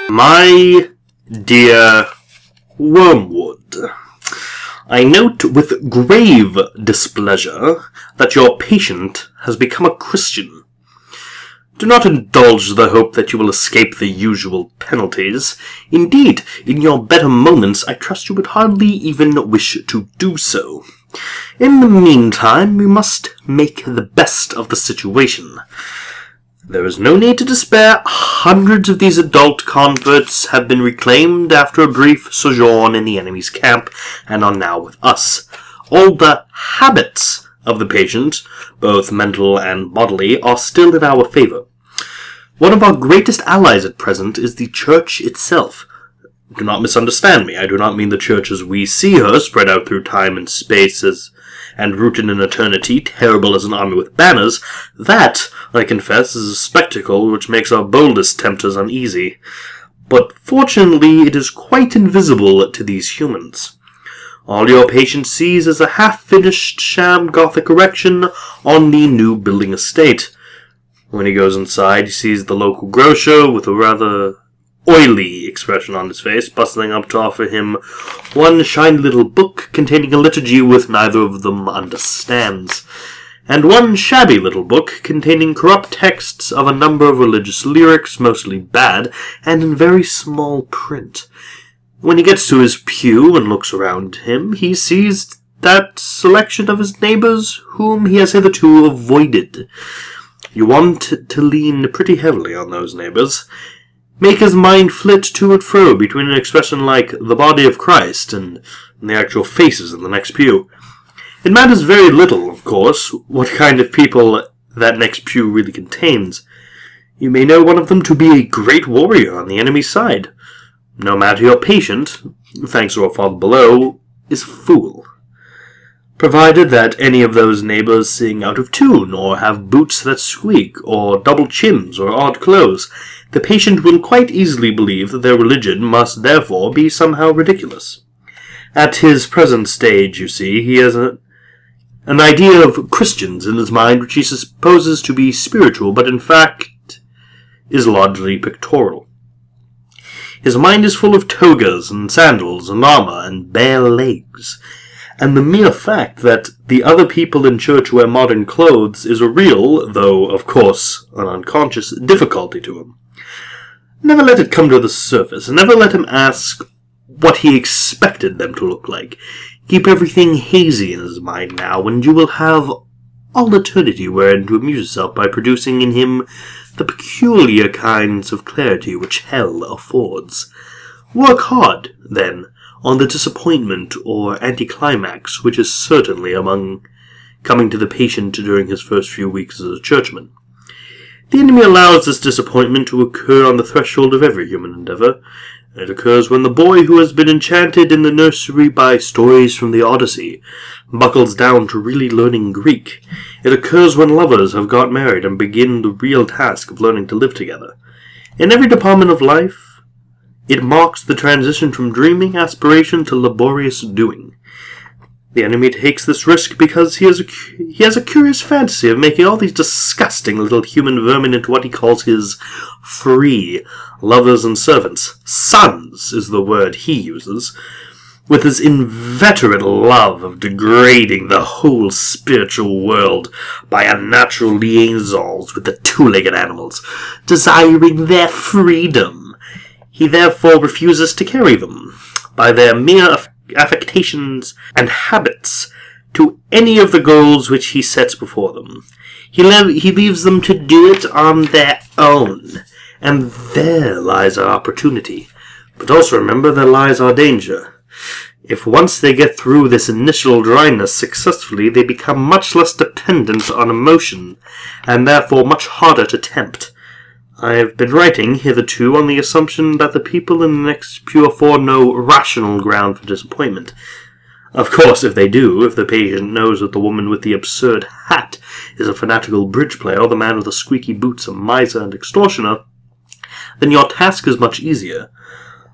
My dear Wormwood, I note with grave displeasure that your patient has become a Christian. Do not indulge the hope that you will escape the usual penalties. Indeed, in your better moments, I trust you would hardly even wish to do so. In the meantime, we must make the best of the situation. There is no need to despair. Hundreds of these adult converts have been reclaimed after a brief sojourn in the enemy's camp and are now with us. All the habits of the patient, both mental and bodily, are still in our favor. One of our greatest allies at present is the Church itself. Do not misunderstand me. I do not mean the Church as we see her, spread out through time and space and rooted in eternity, terrible as an army with banners. That, I confess, is a spectacle which makes our boldest tempters uneasy. But fortunately it is quite invisible to these humans. All your patient sees is a half-finished sham Gothic erection on the new building estate. When he goes inside, he sees the local grocer with a rather oily expression on his face, bustling up to offer him one shiny little book containing a liturgy which neither of them understands, and one shabby little book containing corrupt texts of a number of religious lyrics, mostly bad, and in very small print. When he gets to his pew and looks around him, he sees that selection of his neighbors whom he has hitherto avoided. You want to lean pretty heavily on those neighbors. Make his mind flit to and fro between an expression like the body of Christ and the actual faces in the next pew. It matters very little, of course, what kind of people that next pew really contains. You may know one of them to be a great warrior on the enemy's side. No matter your patient, thanks to our father below, is a fool. Provided that any of those neighbors sing out of tune, or have boots that squeak, or double chins, or odd clothes, the patient will quite easily believe that their religion must therefore be somehow ridiculous. At his present stage, you see, he has an idea of Christians in his mind which he supposes to be spiritual, but in fact is largely pictorial. His mind is full of togas and sandals and armor and bare legs, and the mere fact that the other people in church wear modern clothes is a real, though of course an unconscious, difficulty to him. Never let it come to the surface, and never let him ask what he expected them to look like. Keep everything hazy in his mind now, and you will have all eternity wherein to amuse yourself by producing in him the peculiar kinds of clarity which hell affords. Work hard, then, on the disappointment or anticlimax which is certainly among coming to the patient during his first few weeks as a churchman. The enemy allows this disappointment to occur on the threshold of every human endeavor. It occurs when the boy who has been enchanted in the nursery by stories from the Odyssey buckles down to really learning Greek. It occurs when lovers have got married and begin the real task of learning to live together. In every department of life, it marks the transition from dreaming aspiration to laborious doing. The enemy takes this risk because he has a curious fantasy of making all these disgusting little human vermin into what he calls his free lovers and servants. Sons is the word he uses, with his inveterate love of degrading the whole spiritual world by unnatural liaisons with the two-legged animals, desiring their freedom. He therefore refuses to carry them, by their mere affectations and habits, to any of the goals which he sets before them. He leaves them to do it on their own, and there lies our opportunity. But also remember, there lies our danger. If once they get through this initial dryness successfully, they become much less dependent on emotion, and therefore much harder to tempt. I have been writing hitherto on the assumption that the people in the next pew afford no rational ground for disappointment. Of course, if they do, if the patient knows that the woman with the absurd hat is a fanatical bridge player, or the man with the squeaky boots a miser and extortioner, then your task is much easier.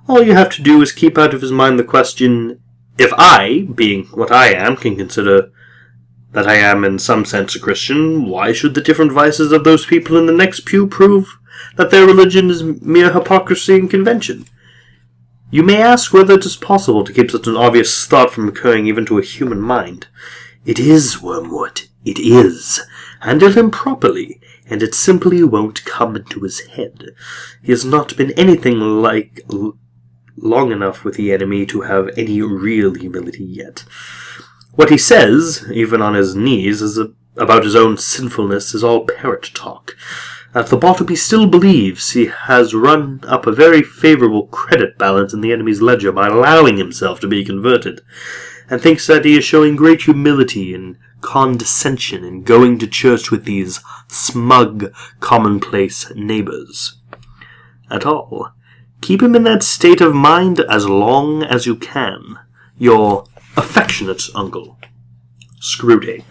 All you have to do is keep out of his mind the question, if I, being what I am, can consider that I am in some sense a Christian, why should the different vices of those people in the next pew prove that their religion is mere hypocrisy and convention. You may ask whether it is possible to keep such an obvious thought from occurring even to a human mind. It is, Wormwood, it is. Handle him properly, and it simply won't come into his head. He has not been anything like long enough with the enemy to have any real humility yet. What he says, even on his knees, about his own sinfulness is all parrot talk. At the bottom he still believes he has run up a very favourable credit balance in the enemy's ledger by allowing himself to be converted, and thinks that he is showing great humility and condescension in going to church with these smug, commonplace neighbours. At all, keep him in that state of mind as long as you can. Your affectionate uncle, Screwtape.